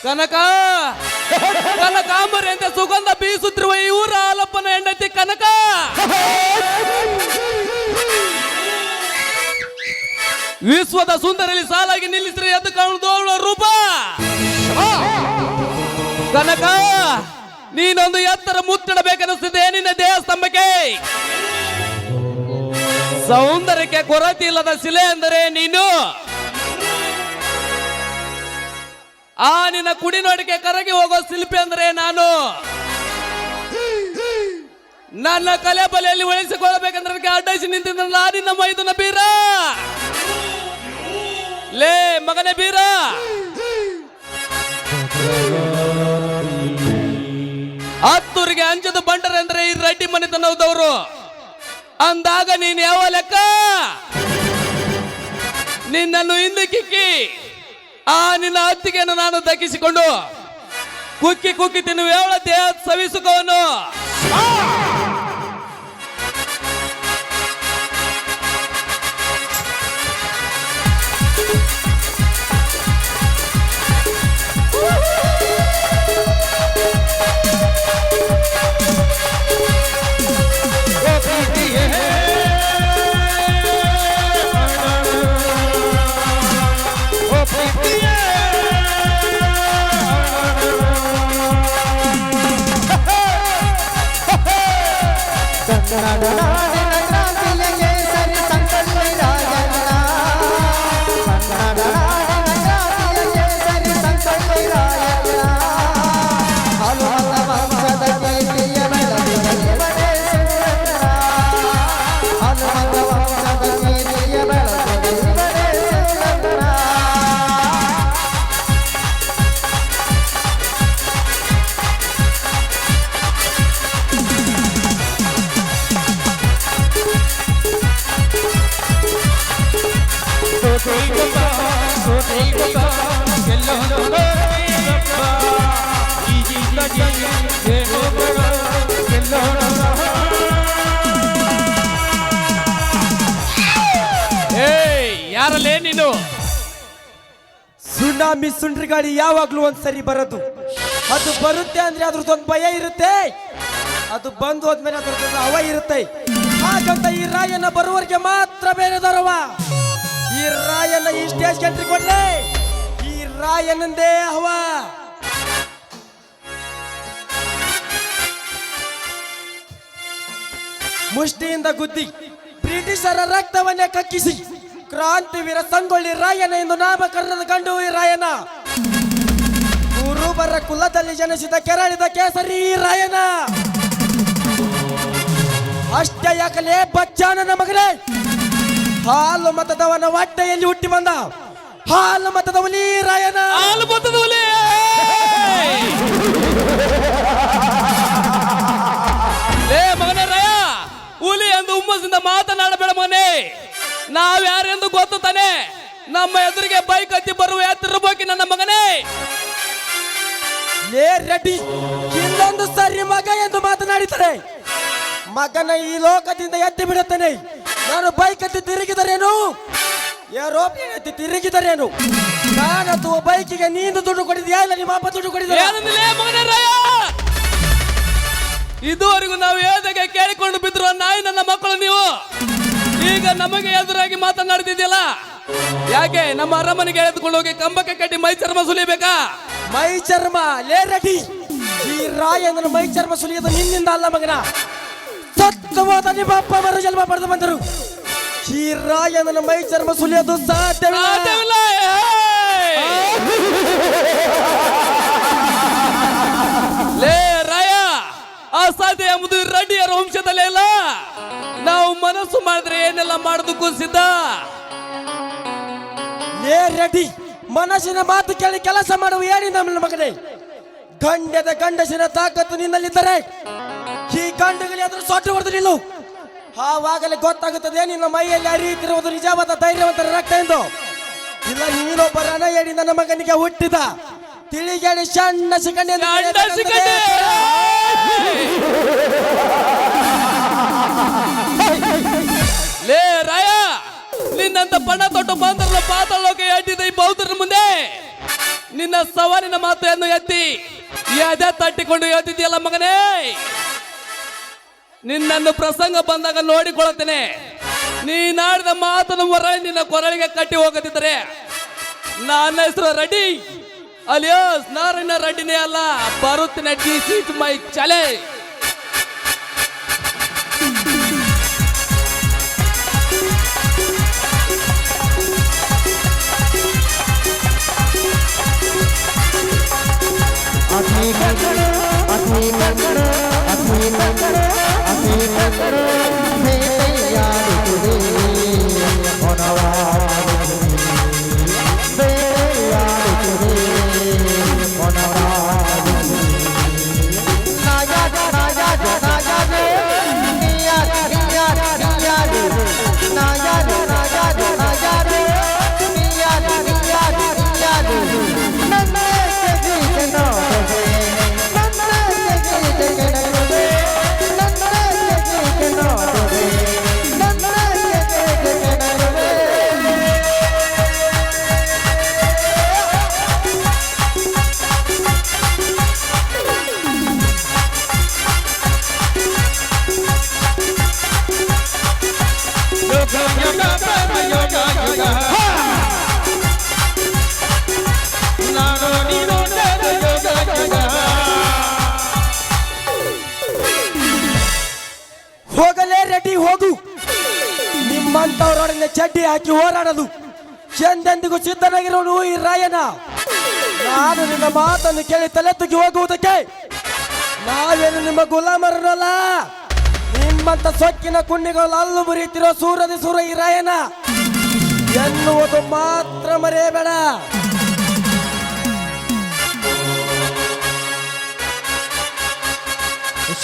ಕನಕ ಕನಕಾಂಬರಿ ಅಂತ ಸುಗಂಧ ಬೀಸುತ್ತಿರುವ ಈ ಊರ ಆಲಪ್ಪನ ಹೆಂಡತಿ ಕನಕ. ವಿಶ್ವದ ಸುಂದರಲ್ಲಿ ಸಾಲಾಗಿ ನಿಲ್ಲಿಸಿದ್ರೆ ಎದ್ದು ಕಾಣುವುದು ರೂಪ. ಕನಕ, ನೀನೊಂದು ಎತ್ತರ ಮುತ್ತಿಡಬೇಕನ್ನಿಸ್ತಿದೆ ನಿನ್ನ ದೇಹ ಸ್ತಂಭಕ್ಕೆ. ಸೌಂದರ್ಯಕ್ಕೆ ಕೊರತೆ ಇಲ್ಲದ ಶಿಲೆ ಅಂದರೆ ನೀನು. ಆ ನಿನ್ನ ಕುಡಿ ನೋಡಿಕೆ ಕರಗಿ ಹೋಗೋ ಶಿಲ್ಪಿ ಅಂದ್ರೆ ನಾನು. ನನ್ನ ಕಲೆ ಬಲೆಯಲ್ಲಿ ಉಳಿಸಿಕೊಳ್ಳಬೇಕಂದ್ರೆ ಅಡ್ಡೈಸಿ ನಿಂತಿದ್ದ ನಿನ್ನ ಮೈದುನ ಬೀರ. ಲೇ ಮಗನೇ ಬೀರ, ಹತ್ತೂರಿಗೆ ಅಂಜದ ಬಂಡರೆ ಅಂದ್ರೆ ಈ ರೆಡ್ಡಿ ಮನೆತನದವರು ಅಂದಾಗ ನೀನ್ ಯಾವ ಲೆಕ್ಕ? ನಿನ್ನನ್ನು ಹಿಂದಕ್ಕಿಕ್ಕಿ ಆ ನಿನ್ನ ಹತ್ತಿಗೆಯನ್ನು ನಾನು ದಕ್ಕಿಸಿಕೊಂಡು ಕುಕ್ಕಿ ಕುಕ್ಕಿ ತಿನ್ನುವ ಯಾವ ದೇಹ ಸವಿಸುಕವನು. ಯಾರಲ್ಲೇ ನೀನು? ಸುನಾಮಿ ಸುಂಡ್ರಿ ಗಾಳಿ ಯಾವಾಗ್ಲೂ ಒಂದ್ಸರಿ ಬರೋದು. ಅದು ಬರುತ್ತೆ ಅಂದ್ರೆ ಅದ್ರದ್ದೊಂದು ಭಯ ಇರುತ್ತೆ, ಅದು ಬಂದು ಹೋದ್ಮೇಲೆ ಅದ್ರದ್ದೊಂದು ಹವ ಇರುತ್ತೆ. ಹಾಗಂತ ಈ ರಾಯನ ಬರುವವರೆಗೆ ಮಾತ್ರ ಬೇರೆದವರವ. ಈ ರಾಯನ ಈ ಸ್ಟೇಜ್ ಎಂಟ್ರಿ ಕೊಡ್ರೆ ಈ ರಾಯನಂದೇ ಹವ. ಮುಷ್ಟಿಯಿಂದ ಗುದ್ದಿ ಬ್ರಿಟಿಷರ ರಕ್ತವನ್ನೇ ಕಕ್ಕಿಸಿ ಕ್ರಾಂತಿವೀರ ಸಂಗೊಳ್ಳಿ ರಾಯನ ಎಂದು ನಾಮಕರಣದ ಗಂಡು ಈ ರಾಯನ. ಕುರುಬರ ಕುಲದಲ್ಲಿ ಜನಿಸಿದ ಕೆರಳಿದ ಕೇಸರಿ ಈ ರಾಯನ. ಅಷ್ಟೇ ಯಾಕಲೇ ಬಚ್ಚಾನನ ಮಗನೇ, ಹಾಲು ಮತದವನ ಹೊಟ್ಟೆಯಲ್ಲಿ ಹುಟ್ಟಿ ಬಂದ ಹಾಲು ಮತದ ಹುಲಿ ರಾಯನ. ಹಾಲು ಮತದ ಹುಲಿ ಲೇ ಮಗನೇ ರಾಯ, ಹುಲಿ ಎಂದು ಹುಮ್ಮಸ್ಸಿಂದ ಮಾತನಾಡಬೇಡ ಮನೆ. ನಾವ್ಯಾರೆಂದು ಗೊತ್ತು ತಾನೆ? ನಮ್ಮ ಎದುರಿಗೆ ಬೈಕ್ ಹತ್ತಿ ಬರುವ ಎತ್ತಿರಬೇಕು ನನ್ನ ಮಗನೇ. ಲೇ ರೆಡ್ಡಿ, ಇನ್ನೊಂದು ಸರಿ ಮಗ ಎಂದು ಮಾತನಾಡಿದರೆ ಮಗನ ಈ ಲೋಕದಿಂದ ಎತ್ತಿ ಬಿಡುತ್ತೇನೆ. ನಾನು ಬೈಕ್ ಹತ್ತಿ ತಿರುಗಿದರೇನು, ಏರೋಪ್ಲೇನ್ ಹತ್ತಿ ತಿರುಗಿದರೇನು? ನಾನದು ಬೈಕಿಗೆ ನೀನು ದುಡ್ಡು ಕೊಡಿದ್ಯಾ ಇಲ್ಲ ನಿಮ್ಮ ಅಪ್ಪ ದುಡ್ಡು ಕೊಡಿದ್ಯಾ? ಇದುವರೆಗೂ ನಾವು ಹೇಳಿದಾಗ ಕೇಳಿಕೊಂಡು ಬಿದ್ರು ನಾಯಿ ನನ್ನ ಮಕ್ಕಳು ನೀವು. ಈಗ ನಮಗೆ ಎದುರಾಗಿ ಮಾತನಾಡ್ತಿದ್ಯಲ್ಲ ಯಾಕೆ? ನಮ್ಮ ಅರಮನೆಗೆ ಎಳೆದುಕೊಂಡು ಹೋಗಿ ಕಂಬಕ್ಕೆ ಕಟ್ಟಿ ಮೈ ಚರ್ಮ ಸುಲಿಬೇಕಾ? ಮೈ ಚರ್ಮ? ಲೇ ರೆಡ್ಡಿ, ಈ ರಾಯನ ಮೈ ಚರ್ಮ ಸುಲಿಯೋದು ನಿನ್ನಿಂದ ಅಲ್ಲ ಮಗನ. ಸತ್ತು ಹೋದ ನಿಮ್ಮ ಅಪ್ಪ ಮರು ಜನ್ಮ ಪಡೆದು ಬಂದರು. ಈ ರಾಯನ ಮೈ ಚರ್ಮ ಸುಲಿಯೋದು ಸಾಧ್ಯವಿಲ್ಲ. ಲೇ ರಾಯ, ಅಸಾಧ್ಯ ಎಂಬುದು ರೆಡ್ಡಿಯರ ವಂಶದಲ್ಲೇ ಇಲ್ಲ. ನಾವು ಮನಸ್ಸು ಮಾಡಿದ್ರೆ ಏನೆಲ್ಲ ಮಾಡೋದಕ್ಕೂ ಸಿದ್ಧ. ಏ ರೆಡ್ಡಿ, ಮನಸ್ಸಿನ ಮಾತು ಕೇಳಿ ಕೆಲಸ ಮಾಡುವ ಏನಿ ನಮ್ಮ ಮಗನೇ. ಖಂಡದ ಗಂಡಸಿನ ತಾಕತ್ತು ನಿನ್ನಲ್ಲಿದ್ದರೆ ಈ ಗಂಡುಗಳಿಗೆ ಅದನ್ನು ಸೊಟ್ಟು ಹೊಡೆದು ನಿಲ್ಲು. ಆವಾಗಲೇ ಗೊತ್ತಾಗುತ್ತದೆ ನಿನ್ನ ಮೈಯಲ್ಲಿ ಹರಿಯುತ್ತಿರುವುದು ನಿಜವಾದ ಧೈರ್ಯವಂತರ ರಕ್ತ ಎಂದು. ಇಲ್ಲ ನೀನೊಬ್ಬ ರಣಯಡಿ ನನ್ನ ಮಗನಿಗೆ ಹುಟ್ಟಿದ ತಿಳಿಗೇಳಿ ಸಣ್ಣ ಶಿಖಂಡಿ ಎಂದು ಲೇ ರಾಯ, ನಿನ್ನಂತ ಬಣ್ಣ ತೊಟ್ಟು ಬಾಂಧವರ ಪಾತಾಳಕ್ಕೆ ಅಡ್ಡಿದ ಈ ಬೌದ್ಧರ ಮುಂದೆ ನಿನ್ನ ಸವಾಲಿನ ಮಾತೆಯನ್ನು ಎತ್ತಿ ಎದೆ ತಟ್ಟಿಕೊಂಡು ಹೇಳ್ತಿದ್ಯಲ್ಲ ಮಗನೇ. ನಿನ್ನನ್ನು ಪ್ರಸಂಗ ಬಂದಾಗ ನೋಡಿಕೊಳ್ಳುತ್ತೇನೆ. ನೀನಾಡಿದ ಮಾತನ್ನು ಹೊರ ನಿನ್ನ ಕೊರಳಿಗೆ ಕಟ್ಟಿ ಹೋಗದಿದ್ದರೆ ನನ್ನ ಹೆಸರು ರೆಡ್ಡಿ ಅಲಿಯಾಸ್ ನಾರಾಯಣ ರೆಡ್ಡಿನೇ ಅಲ್ಲ, ಬರುತ್ತೇನೆ. This is my challenge. ಹೋಗಲೇ ರೆಡ್ಡಿ ಹೋಗು. ನಿಮ್ಮಂತವರೊಡನೆ ಚಡ್ಡಿ ಹಾಕಿ ಹೋರಾಡಲು ಎಂದೆಂದಿಗೂ ಸಿದ್ಧನಾಗಿರೋನು ಈ ರಾಯನ. ನಾನು ನಿನ್ನ ಮಾತನ್ನು ಕೇಳಿ ತಲೆ ತುಗಿ ಹೋಗುವುದಕ್ಕೆ ನಾವೇನು ನಿಮ್ಮ ಗುಲಾಮರಲ್ಲ. ನಿಮ್ಮಂತ ಸೊಕ್ಕಿನ ಕುಣ್ಣಿಗಳು ಅಲ್ಲು ಮುರಿಯುತ್ತಿರೋ ಸೂರದಿ ಸೂರ ಈ ರಾಯನ ಎನ್ನುವುದು ಮಾತ್ರ ಮರೆಯಬೇಡ.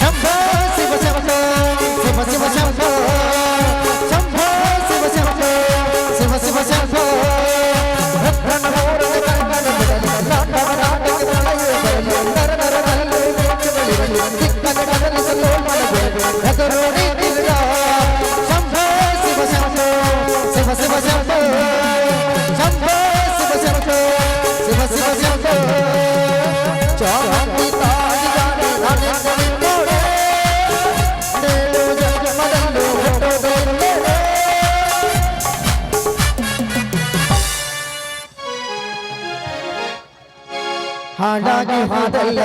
ಶಂಭೋ ಶಿವ ಶಂಭೋ ಶಿವ ಶಿವ ಶಂಭೋ ಶಂಭೋ ಶಿವ ಶಂಭೋ ಶಿವ ಶಿವ ಶಂಭೋ ಹಾಡಾಗಿ ಹಾಡಲ್ಲ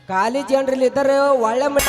ಖಾಲಿ ಜನರಲ್ಲಿ ಇದ್ದರೆ ಒಳ್ಳೆ ಅವಳ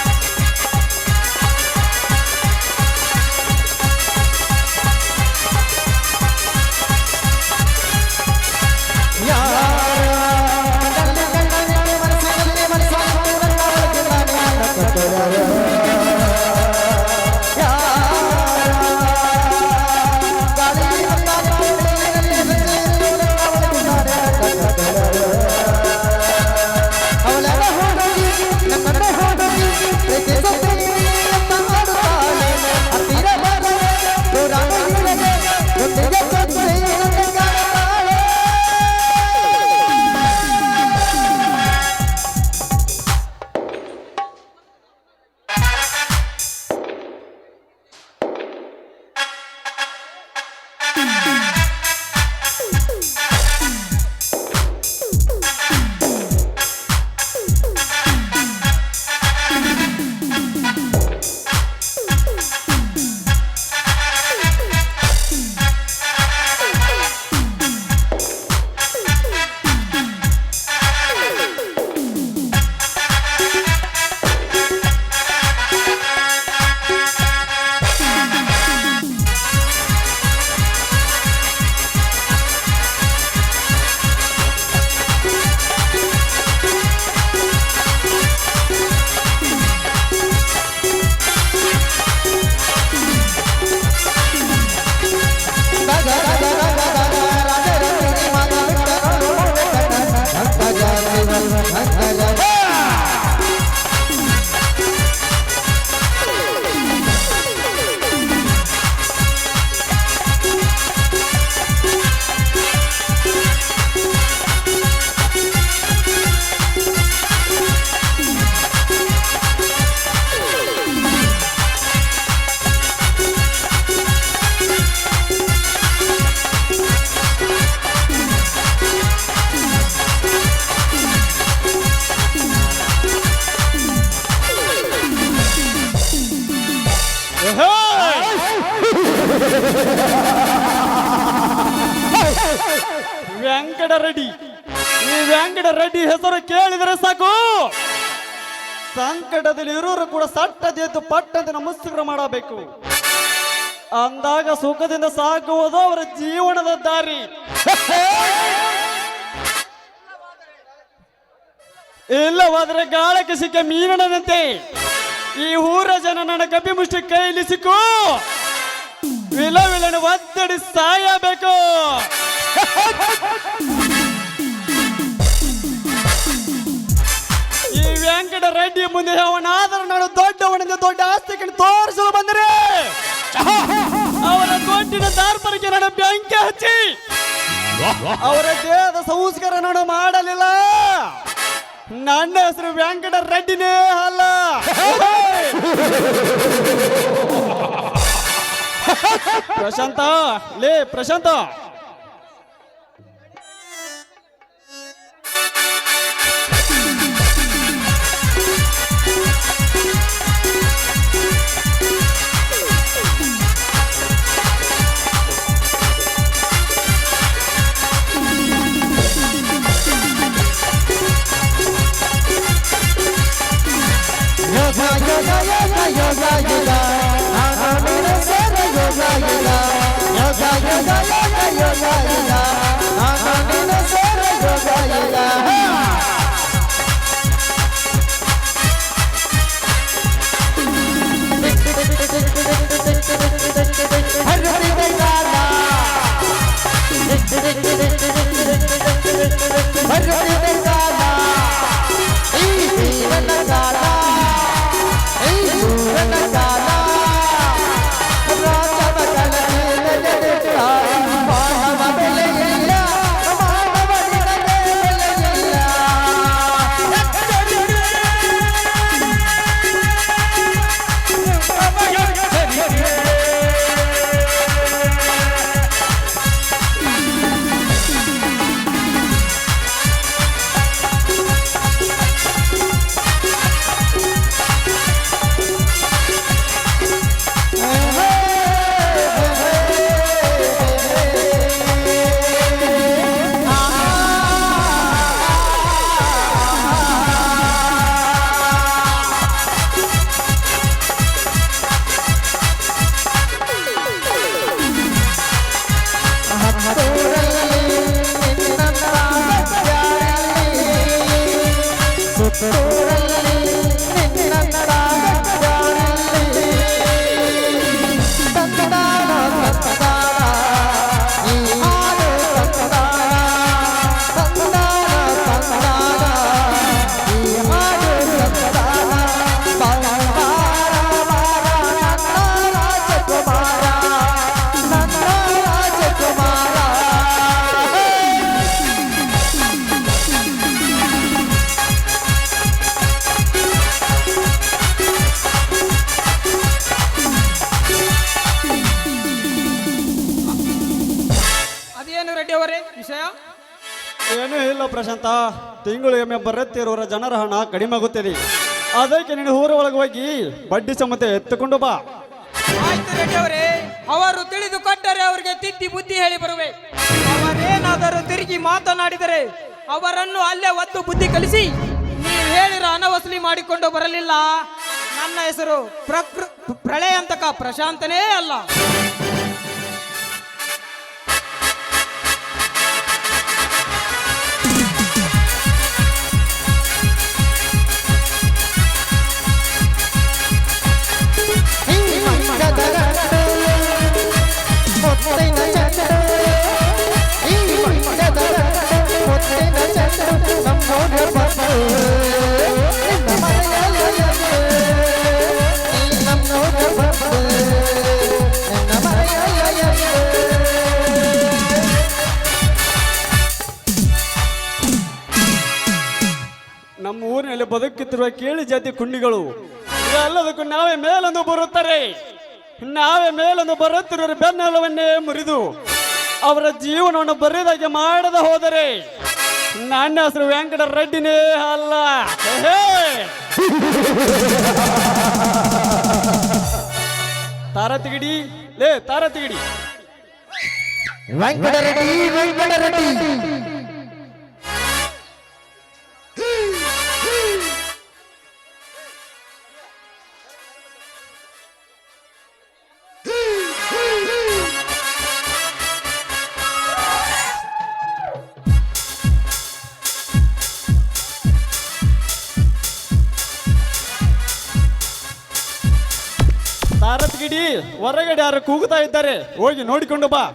ವೆಂಕಟರೆಡ್ಡಿ. ಈ ವೆಂಕಟರೆಡ್ಡಿ ಹೆಸರು ಕೇಳಿದರೆ ಸಾಕು, ಸಂಕಟದಲ್ಲಿ ಇರೋರು ಕೂಡ ಸಟ್ಟದೆದ್ದು ಪಟ್ಟಂತೆ ನಮಸ್ಕಾರ ಮಾಡಬೇಕು. ಅಂದಾಗ ಸುಖದಿಂದ ಸಾಗುವುದು ಅವರ ಜೀವನದ ದಾರಿ. ಇಲ್ಲವಾದರೆ ಗಾಳಕ್ಕೆ ಸಿಕ್ಕ ಮೀನನಂತೆ ಈ ಊರ ಜನ ನನ್ನ ಕಪ್ಪಿ ಮುಷ್ಟಿ ಕೈಲಿ ಸಿಕ್ಕು ವಿಲವಿಲನೆ ಒತ್ತಡಿ ಸಾಯಬೇಕು. ಈ ವೆಂಕಟರೆಡ್ಡಿ ಮುಂದೆ ಅವನಾದರೂ ನಾನು ದೊಡ್ಡವನಿಂದ ದೊಡ್ಡ ಆಸ್ತಿಗಳನ್ನು ತೋರಿಸಲು ಬಂದರೆ ಅವರ ದೊಡ್ಡಿನ ದಾರ್ಪರಿಗೆ ನಾನು ಬೆಂಕಿ ಹಚ್ಚಿ ಅವರ ದೇಹದ ಸಂಸ್ಕಾರ ನಾನು ಮಾಡಲಿಲ್ಲ. ನನ್ನ ಹೆಸರು ವೆಂಕಟರೆಡ್ಡಿನೇ ಅಲ್ಲ. ಪ್ರಶಾಂತ, ಲೇ ಪ್ರಶಾಂತ, ಏನೂ ಇಲ್ಲ ಪ್ರಶಾಂತ. ತಿಂಗಳಿಗೊಮ್ಮೆ ಬರುತ್ತಿರುವ ಜನರ ಹಣ ಕಡಿಮೆ ಆಗುತ್ತದೆ. ಅದಕ್ಕೆ ನೀನು ಊರ ಒಳಗೆ ಹೋಗಿ ಬಡ್ಡಿ ಸಮೇತ ಎತ್ತುಕೊಂಡು ಬಾ. ಆಯ್ತು ರೆಡ್ಡಿ ಅವರೇ, ಅವರು ತಿಳಿದುಕೊಂಡರೆ ಅವರಿಗೆ ತಿದ್ದಿ ಬುದ್ಧಿ ಹೇಳಿ ಬರುವೆ. ಅವರೇನಾದರೂ ತಿರುಗಿ ಮಾತನಾಡಿದರೆ ಅವರನ್ನು ಅಲ್ಲೇ ಒತ್ತು ಬುದ್ಧಿ ಕಲಿಸಿ ನೀವು ಹೇಳಿರೋ ಹಣ ವಸೂಲಿ ಮಾಡಿಕೊಂಡು ಬರಲಿಲ್ಲ. ನನ್ನ ಹೆಸರು ಪ್ರಳಯಾಂತಕ ಪ್ರಶಾಂತನೇ ಅಲ್ಲ. ನಮ್ಮ ಊರಿನಲ್ಲಿ ಬದುಕುತ್ತಿರುವ ಕೇಳಿ ಜಾತಿ ಕುಂಡಿಗಳು ಎಲ್ಲದಕ್ಕೂ ನಾವೇ ಮೇಲೊಂದು ಬರುತ್ತಾರೆ. ನಾವೇ ಮೇಲೊಂದು ಬರುತ್ತಿರುವ ಬೆನ್ನೆಲವನ್ನೇ ಮುರಿದು ಅವರ ಜೀವನವನ್ನು ಬರಿದಾಗೆ ಮಾಡದ ಹೋದರೆ ನನ್ನ ಹೆಸರು ವೆಂಕಟರೆಡ್ಡಿನೇ ಅಲ್ಲ. ತಾರ ತೆಗಿಡಿ, ಲೇ ತಾರ ತೆಗಿಡಿ. ವೆಂಕಟರೆಡ್ಡಿ ವೆಂಕಟರೆಡ್ಡಿ ತಾರತ್ಗಿಡಿ ಹೊರಗಡೆ ಯಾರು ಕೂಗುತ್ತಾ ಇದ್ದಾರೆ, ಹೋಗಿ ನೋಡಿಕೊಂಡು ಬಾ.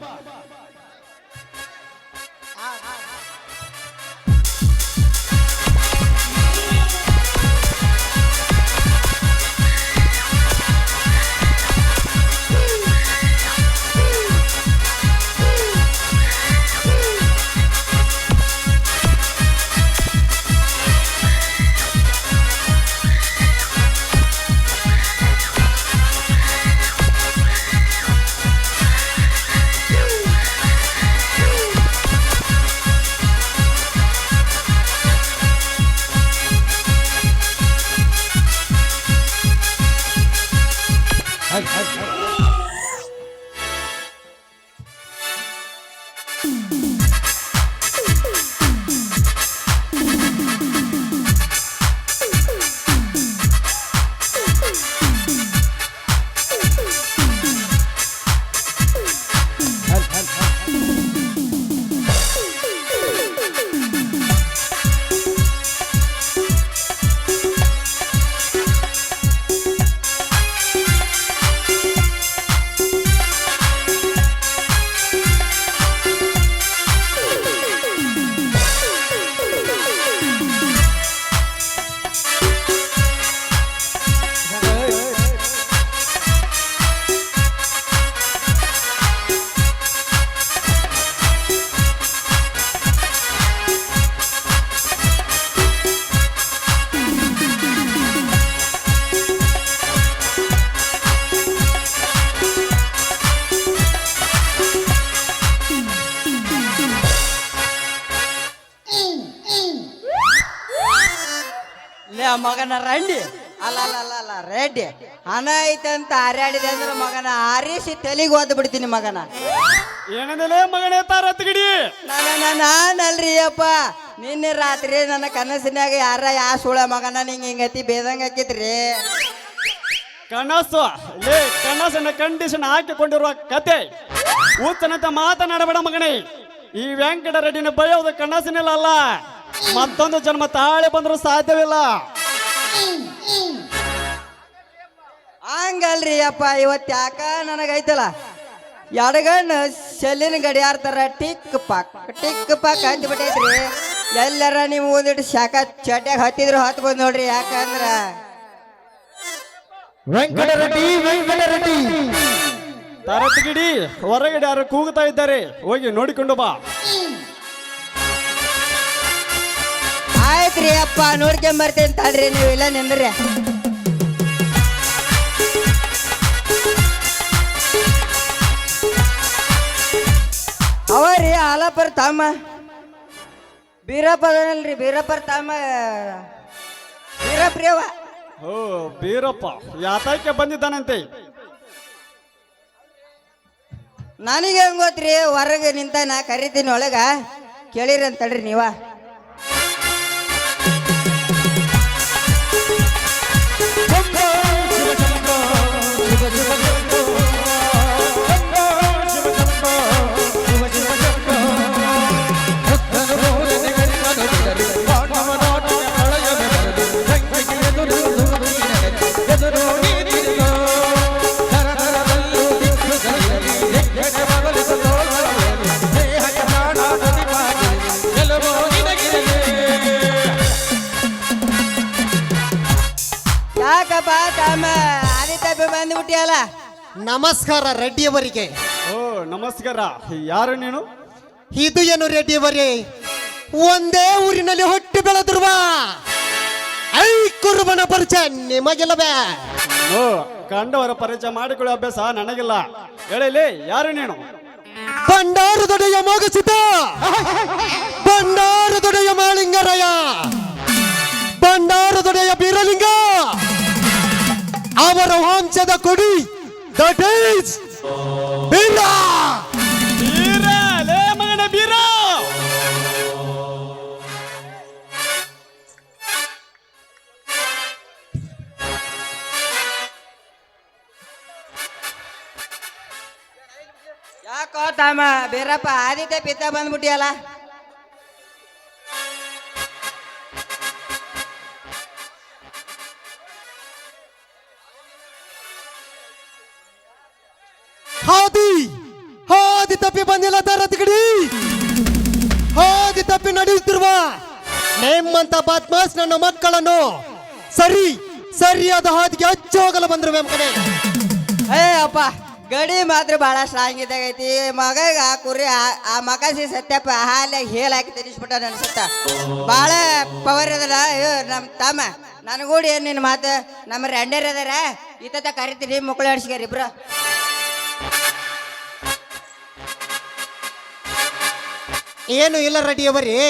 ಮಗನ ರಂಡಿ ಅಲ್ಲ ರೆಡ್ಡಿ ಹಣ ಐತಂತ ಹಾರಾಡಿದೆ ಅಂದ್ರೆ ಮಗನ ಹಾರಿಸಿ ತಲೆಗೆ ಓದ್ ಬಿಡ್ತೀನಿ ಮಗನ. ಏನಂದಲೇ ಮಗನೇ ತಾರತ್ಗಿಡಿ? ನಾನಲ್ರಿ ಅಪ್ಪ, ನಿನ್ನೆ ರಾತ್ರಿ ನನ್ನ ಕನಸಿನಾಗ ಯಾ ಸುಳ ಮಗನ ನಿಂಗೆ ಹಿಂಗತಿ ಬೇದಂಗ ಹಾಕಿದ್ರಿ. ಕನಸು ಲೇ, ಕನಸನ್ನ ಕಂಡೀಷನ್ ಹಾಕಿಕೊಂಡಿರುವ ಕತೆ ಹುಚ್ಚನಂತ ಮಾತನಾಡಬೇಡ ಮಗನೇ. ಈ ವೆಂಕಟರೆಡ್ಡಿನ ಬಯೋದು ಕನಸಿನಿಲ್ಲ ಅಲ್ಲ, ಮತ್ತೊಂದು ಜನ್ಮ ತಾಳೆ ಬಂದರೂ ಸಾಧ್ಯವಿಲ್ಲ. ಹಂಗಲ್ರಿ ಅಪ್ಪ, ಇವತ್ತು ಯಾಕ ನನಗೈತಲ್ಲ ಎಡಗಣ್ಣು ಶೆಲ್ಲಿನ ಗಡಿಯಾರ ತರ ಟಿಕ್ ಪಾಕ್ ಹತ್ತಿ ಬಿಟ್ಟೈತ್ರಿ. ಎಲ್ಲರ ನೀವು ಒಂದಿಟ್ಟು ಶಾಖ ಚಟ್ಯಾಗ ಹತ್ತಿದ್ರು ಹತ್ಬೋದು ನೋಡ್ರಿ. ಯಾಕಂದ್ರ ವೆಂಕಟರೆಡ್ಡಿ ವೆಂಕಟರೆಡ್ಡಿ ತಾರತ್ಗಿಡಿ ಹೊರಗಡೆ ಯಾರು ಕೂಗುತ್ತಾ ಇದ್ದಾರೆ, ಹೋಗಿ ನೋಡಿಕೊಂಡು ಬಾ. ಆಯ್ತ್ರಿ ಅಪ್ಪ, ನೋಡ್ಕೊಂಬರ್ತೇನೆ ತಡ್ರಿ, ನೀವು ಇಲ್ಲ ನಿಂದ್ರಿ. ಅವರಿ ಹಾಲಪ್ಪರ ತಮ್ಮ ಬೀರಪ್ಪದನಲ್ರಿ, ಬೀರಪ್ಪರ ತಮ್ಮ ಬೀರಪ್ರಿಯವ. ಓ ಬೀರಪ್ಪ ಯಾತಕ್ಕೆ ಬಂದಿದ್ದಾನಂತೆ? ನನಗೆ ಹೆಂಗ್ ಗೊತ್ತ್ರಿ, ಹೊರಗೆ ನಿಂತ ನಾ ಕರಿತೀನಿ ಒಳಗ, ಕೇಳಿರಿ ಅಂತ ತಡ್ರಿ ನೀವ. ಯಾಕಪ್ಪ ತಮ್ಮ ಆದಿತ್ಯ ಬಂದ್ಬಿಟ್ಟಿಯಲ್ಲ? ನಮಸ್ಕಾರ ರೆಡ್ಡಿಯವರಿಗೆ. ಓ ನಮಸ್ಕಾರ, ಯಾರು ನೀನು? ಇದು ಏನು ರೆಡ್ಡಿಯವರೇ, ಒಂದೇ ಊರಿನಲ್ಲಿ ಹುಟ್ಟಿ ಬೆಳೆದಿರುವ ಐ ಕುರುಬನ ಪರಿಚಯ ನಿಮಗಿಲ್ಲವೇ? ಓ ಕಂಡವರ ಪರಿಚಯ ಮಾಡಿಕೊಳ್ಳೋ ಅಭ್ಯಾಸ ನನಗಿಲ್ಲ. ಹೇಳಲಿ, ಯಾರು ನೀನು? ಬಂಡಾರದೊಡೆಯ ಮೋಗಿಸಿದ ಬಂಡಾರದೊಡೆಯ ಮಾಳಿಂಗರಾಯ, ಬಂಡಾರದೊಡೆಯ ಬೀರಲಿಂಗ, ಅವರ ವಂಶದ ಕೊಡಿ ದಟ್ ಈಸ್ ಬೀರ. ಯಾಕೋ ತಮ್ಮ ಬೇರಪ್ಪ ಆದಿತ್ಯ ಪಿತ್ತ ಬಂದ್ಬಿಟ್ಟಿಯಲ್ಲ. ಹಾದಿ ತಪ್ಪಿ ಬಂದಿಲ್ಲ ತರತಿಗಡಿ. ಹಾದಿ ತಪ್ಪಿ ನಡೆಯುತ್ತಿರುವ ನಿಮ್ಮಂತ ಬಾತ್ಮಾಸ್ ನನ್ನ ಮಕ್ಕಳನ್ನು ಸರಿಯಾದ ಹಾದಿಗೆ ಹಚ್ಚಿ ಹೋಗಲು ಬಂದ್ರು ಮಗನೇ. ಏ ಅಪ್ಪ ಗಡಿ ಮಾತ್ರ ಭಾಳ ಸ್ಟ್ರಾಂಗ್ ಇದ್ದಾಗೈತಿ. ಮಗಗ ಕುರಿ ಆ ಮಗಸಿ ಸತ್ಯಪ್ಪ ಹಾಲಾಗಿ ಹೇಲ್ ಹಾಕಿ ತಿನ್ನಿಸ್ಬಿಟ್ಟ ಅನ್ಸುತ್ತ. ಭಾಳ ಪವರ್ ಅದಲ್ಲ ನಮ್ಮ ತಮ್ಮ. ನನಗೂಡಿ ಏನು ನಿನ್ನ ಮಾತು ನಮ್ಮ ರೆಂಡರ್ ಅದಾರ ಈತ ಕರಿತೀನಿ ಮುಕ್ಕಳು ಆಡ್ಸ್ಯಾರ ಇಬ್ರು. ಏನು ಇಲ್ಲ ರೆಡಿಯವರೇ,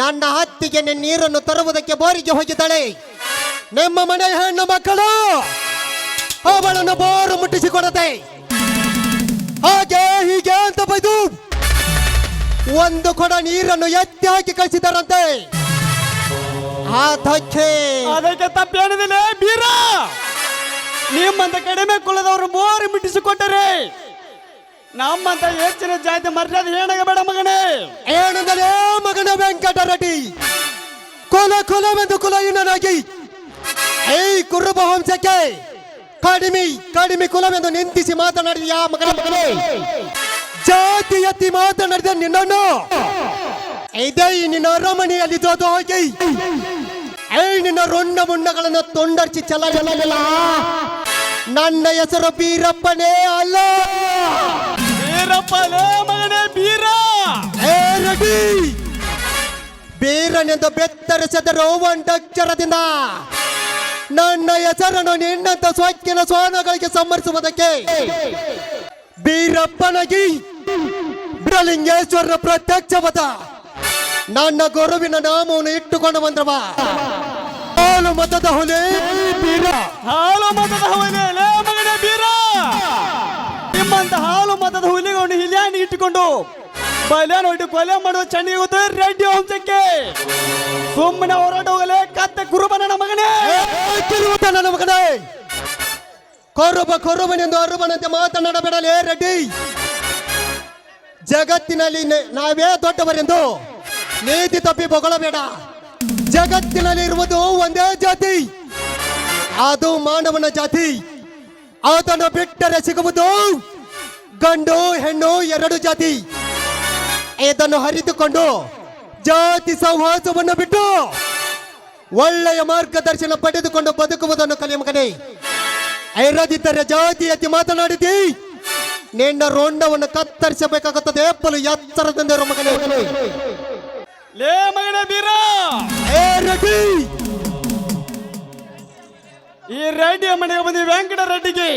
ನನ್ನ ಹತ್ತಿಗೆ ನೀರನ್ನು ತರುವುದಕ್ಕೆ ಬೋರಿಗೆ ಹೋಗಿದ್ದಾಳೆ ನಿಮ್ಮ ಮನೆಯ ಹೆಣ್ಣು ಮಕ್ಕಳು. ಅವಳನ್ನು ಬೋರು ಮುಟ್ಟಿಸಿಕೊಡದೆ ಹಾಗೆ ಹೀಗೆ ಅಂತ ಬೈದು ಒಂದು ಕೊಡ ನೀರನ್ನು ಎತ್ತಿ ಹಾಕಿ ಕಳಿಸಿದಾರಂತೆ. ಅದಕ್ಕೆ ತಪ್ಪೇನಿದಿಲ್ಲ ಬೀರ. ನಿಮ್ಮಂತ ಕಡಿಮೆ ಕುಲದವರು ಬೋರು ಮುಟ್ಟಿಸಿಕೊಟ್ಟರೆ ನಮ್ಮಂತ ಹೆಚ್ಚಿನ ಜಾತಿ ಮರ್ಯಾದೆ ಏನಾಗಬೇಡ ಮಗನೇ. ಏನಂದರೆ ಮಗನ ವೆಂಕಟರೆಡ್ಡಿ ಕುಲವೆಂದು ಕುಲಹೀನನಾಗಿ ಈ ಕುರುಬ ವಂಶಕ್ಕೆ ಕಡಿಮೆ ಕುಲವೆಂದು ನಿಂದಿಸಿ ಮಾತನಾಡಿದ ಮಗನೇ. ಜಾತಿ ಎತ್ತಿ ಮಾತನಾಡಿದ ನಿನ್ನನ್ನು ಇದೇ ನಿನ್ನ ಅರಮನೆಯಲ್ಲಿ ಜೋದು ಹೋಗಿ ನಿನ್ನ ರೊಣ್ಣ ಮುಣ್ಣಗಳನ್ನು ತೊಂಡರ್ಚಿ ಚಲಲ್ಲ. ನನ್ನ ಹೆಸರು ಬೀರಪ್ಪನೇ ಅಲ್ಲ. ಬೀರಪ್ಪನೇ ಮಗನೇ ಬೀರ. ರೆಡ್ಡಿ ಬೀರನೆಂದು ಬೆತ್ತರಿಸಿದರು ಒಂದಕ್ಷರದಿಂದ ನನ್ನ ಹೆಸರನ್ನು ನಿನ್ನಂತ ಸ್ವಕ್ಕಿನ ಸ್ವಾನಗಳಿಗೆ ಸಂಹರಿಸುವುದಕ್ಕೆ ಬೀರಪ್ಪನಾಗಿ ಬಿಡಲಿಂಗೇಶ್ವರನ ಪ್ರತ್ಯಕ್ಷವಾದ ನನ್ನ ಗುರುವಿನ ನಾಮವನ್ನು ಇಟ್ಟುಕೊಂಡು ಬಂದ್ರವ. ಹಾಲು ಮತದ ಹುಲಿ ಬೀರ. ಹಾಲು ಮತದ ಹುಲಿ ಮಗನೇ ಬೀರ. ನಿಮ್ಮಂತ ಹಾಲು ಮತದ ಹುಲಿಗಳನ್ನು ಹಿಲಿಯಾನಿ ಇಟ್ಟುಕೊಂಡು ಬಲ್ಯಾನ ಹೊಟ್ಟು ಕೊಲೆ ಮಾಡುವ ಚಂಡಿಗೆ ರೆಡ್ಡಿ ವಂಶಕ್ಕೆ ಸುಮ್ಮನೆ ಹೊರಟ ಹೋಗಲೇ ಕತ್ತೆ ಕುರುಬನ ಮಗನೇ. ನನ್ನ ಮಗನೇ ಕೊರುಬನೆಂದು ಅರುಬನಂತೆ ಮಾತನಾಡಬೇಡಲೇ ರೆಡ್ಡಿ. ಜಗತ್ತಿನಲ್ಲಿ ನಾವೇ ದೊಡ್ಡವರೆಂದು ನೀತಿ ತಪ್ಪಿ ಬೊಗಳಬೇಡ. ಜಗತ್ತಿನಲ್ಲಿ ಇರುವುದು ಒಂದೇ ಜಾತಿ, ಅದು ಮಾನವನ ಜಾತಿ. ಅದನ್ನು ಬಿಟ್ಟರೆ ಸಿಗುವುದು ಗಂಡು ಹೆಣ್ಣು ಎರಡು ಜಾತಿ. ಇದನ್ನು ಹರಿದುಕೊಂಡು ಜಾತಿ ಸೌಹಾಸವನ್ನು ಬಿಟ್ಟು ಒಳ್ಳೆಯ ಮಾರ್ಗದರ್ಶನ ಪಡೆದುಕೊಂಡು ಬದುಕುವುದನ್ನು ಕಲಿಯ ಮಗನೇ. ಇರದಿದ್ದರೆ ಜಾತಿ ಎತ್ತಿ ಮಾತನಾಡಿದಿ ನಿನ್ನ ರೋಂಡವನ್ನು ಕತ್ತರಿಸಬೇಕಾಗುತ್ತದೆ. ಎಪ್ಪಲು ಎತ್ತರದಿಂದ ಮಗನೇ. ಲೇ ಮಗನೇ ಬೀರ. ಈ ರೆಡ್ಡಿಯ ಮನೆಗೆ ಬಂದಿ ವೆಂಕಟ ರೆಡ್ಡಿಗೆ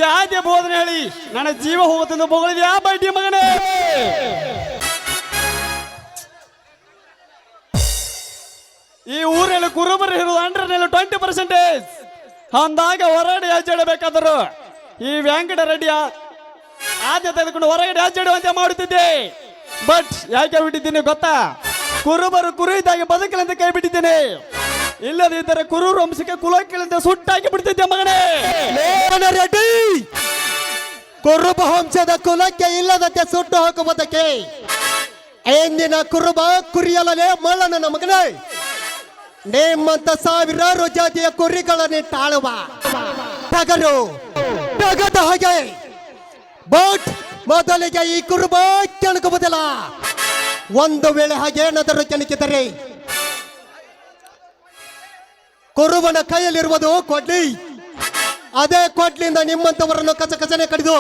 ಜಾತಿಯ ಬೋಧನೆ ಹೇಳಿ ನನ್ನ ಜೀವ ಹೋಗುತ್ತಂದು ಬೊಗಳಿದ್ಯಾ ಬಡ್ಡಿ ಮಗನೇ. ಈ ಊರಲ್ಲಿ ಕುರುಬರು ಇರುವುದು 100% ಅಂದಾಗ ಹೊರಗಡೆ ಹೆಜ್ಜೆಡಬೇಕಾದರು ಈ ವೆಂಕಟ ರೆಡ್ಡಿಯ ಆದ್ಯ ತೆಗೆದುಕೊಂಡು ಹೊರಗಡೆ ಹೆಜ್ಜೆಡುವಂತೆ ಮಾಡುತ್ತಿದ್ದೆ. ಬಟ್ ಯಾಕೆ ಬಿಟ್ಟಿದ್ದೀನಿ ಗೊತ್ತಾ? ಕುರುಬರು ಕುರುಯಿದ್ದಾಗಿ ಬದುಕಲೆಂತ ಕೈ ಬಿಟ್ಟಿದ್ದೇನೆ. ಇಲ್ಲದಿದ್ದರೆ ಕುರು ವಂಶಕ್ಕೆ ಕುಲಕ್ಕಿಲ್ಲಂತೆ ಸುಟ್ಟಾಕಿ ಬಿಡ್ತಿದ್ದೆ ಮಗನೇ. ರೆಡ್ಡಿ ಕುರುಬ ವಂಶದ ಕುಲಕ್ಕೆ ಇಲ್ಲದಂತೆ ಸುಟ್ಟು ಹಾಕುವುದಕ್ಕೆ ಎಂದಿನ ಕುರುಬ ಕುರಿಯಲೇ ಮಳ್ಳನ ಮಗನೇ. ನಿಮ್ಮಂತ ಸಾವಿರಾರು ಜಾತಿಯ ಕುರಿಗಳನ್ನೇ ತಾಳುವ ಟಗದ ಹಾಗೆ. ಬಟ್ ಮೊದಲಿಗೆ ಈ ಕುರುಬ ಕೆಣಕುವುದಿಲ್ಲ. ಒಂದು ವೇಳೆ ಹಾಗೇನಾದರೂ ಕೆಣಕಿದರೆ ಕುರುಬನ ಕೈಯಲ್ಲಿರುವುದು ಕೊಡ್ಲಿ. ಅದೇ ಕೊಡ್ಲಿಂದ ನಿಮ್ಮಂತವರನ್ನು ಕಸಕಸನೆ ಕಡಿದು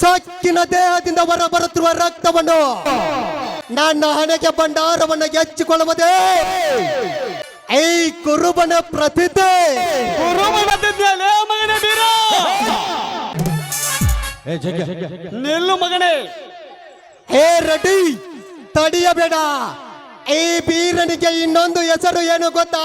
ಸಕ್ಕಿನ ದೇಹದಿಂದ ಹೊರ ಬರುತ್ತಿರುವ ರಕ್ತವನ್ನು ನನ್ನ ಹಣೆಗೆ ಭಂಡಾರವನ್ನು ಹೆಚ್ಚಿಕೊಳ್ಳುವುದೇ ಈ ಕುರುಬನ ಪ್ರತಿಜ್ಞೆ. ನಿಲ್ಲು ಮಗನೇ. ಹೇ ರೆಡ್ಡಿ ತಡಿಯಬೇಡ. ಈ ಬೀರನಿಗೆ ಇನ್ನೊಂದು ಹೆಸರು ಏನು ಗೊತ್ತಾ?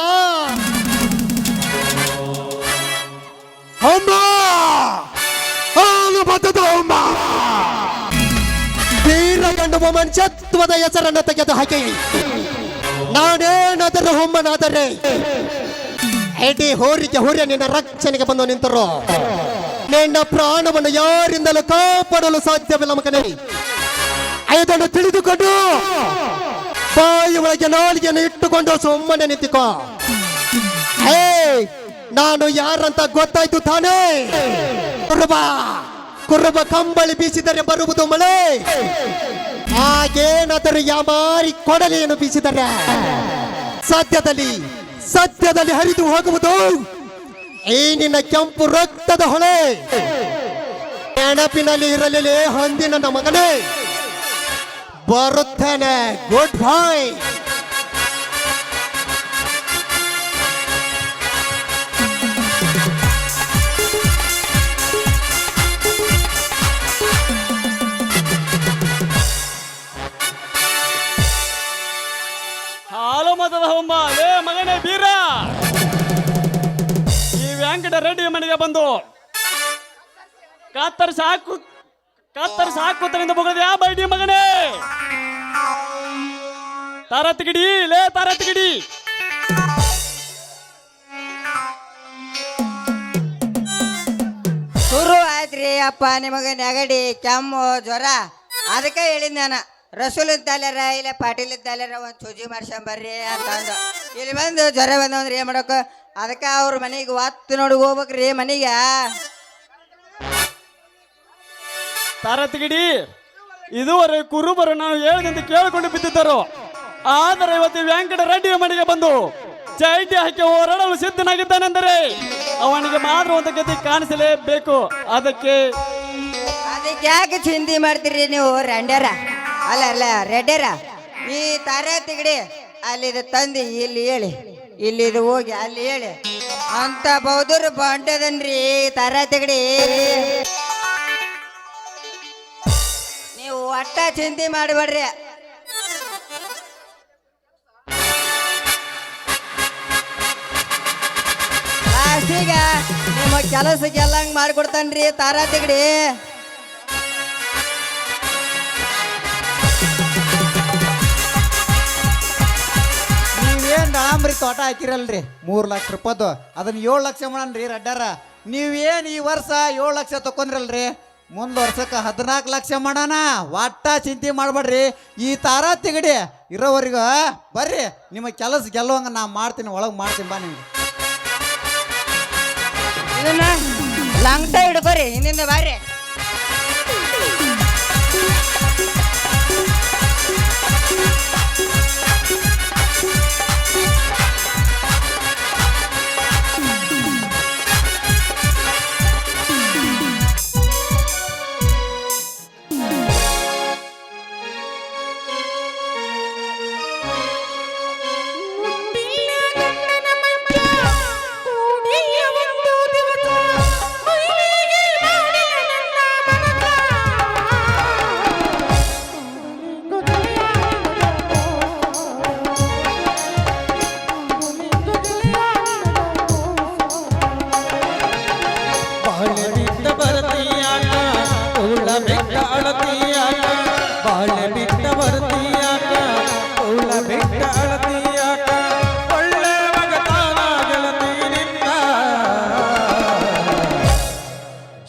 ಬೀರಗಂಡು ಮನುಷ್ಯತ್ವದ ಹೆಸರನ್ನು ತೆಗೆದು ಹಾಕಿ ನಾನೇನಾದರೂ ಹೊಮ್ಮನಾದರೆ ಇಡೀ ಹೋರಿಗೆ ನಿನ್ನ ರಕ್ಷಣೆಗೆ ಬಂದು ನಿಂತರು ನಿನ್ನ ಪ್ರಾಣವನ್ನು ಯಾರಿಂದಲೂ ಕಾಪಾಡಲು ಸಾಧ್ಯವಿಲ್ಲ ಮಗನೇ. ಇದನ್ನು ತಿಳಿದುಕೊಂಡು ಬಾಯಿ ಒಳಗೆ ನಾಲಿಗೆಯನ್ನು ಇಟ್ಟುಕೊಂಡು ಸುಮ್ಮನೆ ನಿಂತಿಕೋ. ನಾನು ಯಾರಂತ ಗೊತ್ತಾಯ್ತು ತಾನೇ? ಕುರುಬ ಕಂಬಳಿ ಬೀಸಿದರೆ ಬರುವುದು ಮಳೆ, ಹಾಗೇನಾದರೂ ಯಾಮಾರಿ ಕೊಡಲಿಯನ್ನು ಬೀಸಿದರೆ ಸದ್ಯದಲ್ಲಿ ಹರಿದು ಹೋಗುವುದು ಈ ನಿನ್ನ ಕೆಂಪು ರಕ್ತದ ಹೊಳೆ. ನೆನಪಿನಲ್ಲಿ ಇರಲಿಲ್ಲ ಹೊಂದಿ ನನ್ನ ಮಗನೇ. ಬರುತ್ತೇನೆ. ಗುಡ್ ಬಾಯ್. ಹಾಲು ಮತದ ಹೊಮ್ಮ ಲೇ ಮಗನೇ ಬೀರ, ಈ ವೆಂಕಟ ರೆಡ್ಡಿ ಮನೆಗೆ ಬಂದು ಕತ್ತರಿಸಿ ಹಾಕುತ್ತರಿಂದ ಮುಗದ ಯಾ ಬೈಡಿ ಮಗನೇ. ತಾರತಿಗಿಡಿ ಲೇ ತಾರತಿಗಿಡಿ. ಶುರು ಆಯ್ತ್ರಿ ಅಪ್ಪ ನಿಮಗ ನೆಗಡಿ ಕೆಮ್ಮು ಜ್ವರ. ಅದಕ್ಕೆ ಹೇಳಿದ್ ನಾನು ರಸೂಲ್ ಇದ್ದಾಲ್ಯಾರ ಇಲ್ಲ ಪಾಟೀಲ್ ಇದ್ದಾಲ್ಯಾರ ಒಂದು ಸೂಜಿ ಮಾಡ್ಸ್ಕೊಂಬರ್ರಿ ಅಂತಂದು. ಇಲ್ಲಿ ಬಂದು ಜ್ವರ ಬಂದವಂದ್ರೆ ಏನ್ ಮಾಡಬೇಕು? ಅದಕ್ಕೆ ಅವ್ರ ಮನೆಗೆ ಒತ್ತು ನೋಡಿ ಹೋಗ್ಬೇಕ್ರಿ ಮನೆಗೆ. ತಾರತಿಗಿಡಿ, ಇದುವರೆಗೆ ಕುರುಬರು ನಾವು ಹೇಳಿದಂತೆ ಕೇಳಿಕೊಂಡು ಬಿದ್ದಿದ್ದರು. ಆದರೆ ಇವತ್ತು ವೆಂಕಟ ರೆಡ್ಡಿ ಮನೆಗೆ ಬಂದು ಚೈತ್ಯ ಹಾಕಿ ಹೋರಾಡಲು ಸಿದ್ಧನಾಗಿದ್ದಾನೆಂದರೆ ಅವನಿಗೆ ಮಾತ್ರ ಒಂದು ಗತಿ ಕಾಣಿಸಲೇಬೇಕು. ಅದಕ್ಕೆ ಯಾಕೆ ಚಿಂತೆ ಮಾಡ್ತೀರಿ ನೀವು ರಂಡ್ಯಾರ? ಅಲ್ಲ ರೆಡ್ಡ್ಯಾರ, ಈ ತಾರತಿಗಿಡಿ ಅಲ್ಲಿದು ತಂದು ಇಲ್ಲಿ ಹೇಳಿ, ಇಲ್ಲಿದು ಹೋಗಿ ಅಲ್ಲಿ ಹೇಳಿ ಅಂತ ಬೌದ್ಧರು ಬಂಟದನ್ರಿ ತಾರತಿಗಿಡಿ. ನೀವು ಒಟ್ಟ ಚಿಂತೆ ಮಾಡಬೇಡ್ರಿ. ಲಾಸ್ಟಿಗ ನಿಮ್ಮ ಕೆಲಸ ಗೆಲ್ಲಂಗ್ ಮಾಡಿಕೊಡ್ತಾನ್ರಿ ತಾರತಿಗಿಡಿ. ನೀವೇನ್ ದಾಳಂಬ್ರಿ ತೋಟ ಹಾಕಿರಲ್ರಿ 3 ಲಕ್ಷ ರೂಪಾಯ್ದು, ಅದನ್ನ 7 ಲಕ್ಷ ಮಾಡನ್ರಿ ರಡ್ಡಾರ. ನೀವೇನ್ ಈ ವರ್ಷ 7 ಲಕ್ಷ ತಕೊಂಡ್ರಲ್ರಿ, ಮುಂದ್ ವರ್ಷಕ್ಕೆ 14 ಲಕ್ಷ ಮಾಡೋಣ. ಒಟ್ಟ ಚಿಂತೆ ಮಾಡ್ಬೇಡ್ರಿ. ಈ ತಾರತಿಗಿಡಿ ಇರೋವರೆಗ ಬರ್ರಿ, ನಿಮ್ಮ ಕೆಲಸ ಗೆಲ್ಲುವಂಗ ನಾ ಮಾಡ್ತೀನಿ, ಒಳಗೆ ಮಾಡ್ತೀನಿ ಬಾ. ನಿಮ್ಗೆ ಇದನ್ನ ಲಂಗ್ಟ ಹಿಡ್ಕೊರಿ, ಹಿಂದಿಂದ ಬಾರಿ.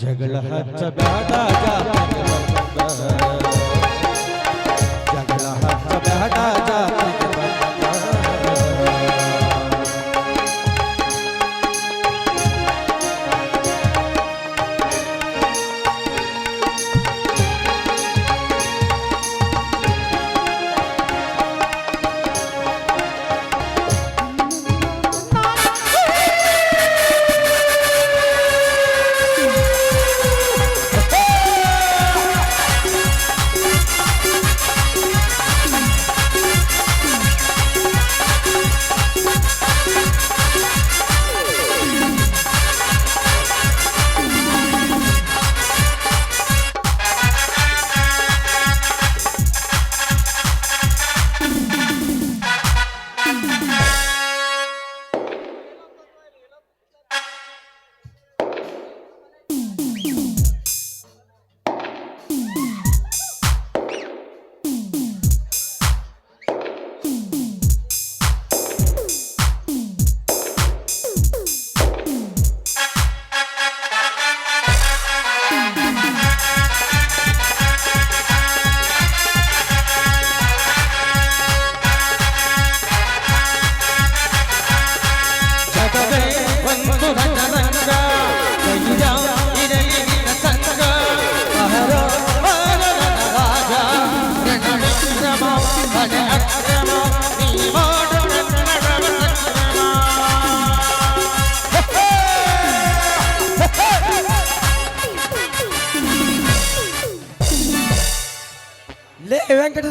ಜಗಳ ಹಚ್ಚಬೇಡ ಜಗಳ ಹಚ್ಚಬೇಡ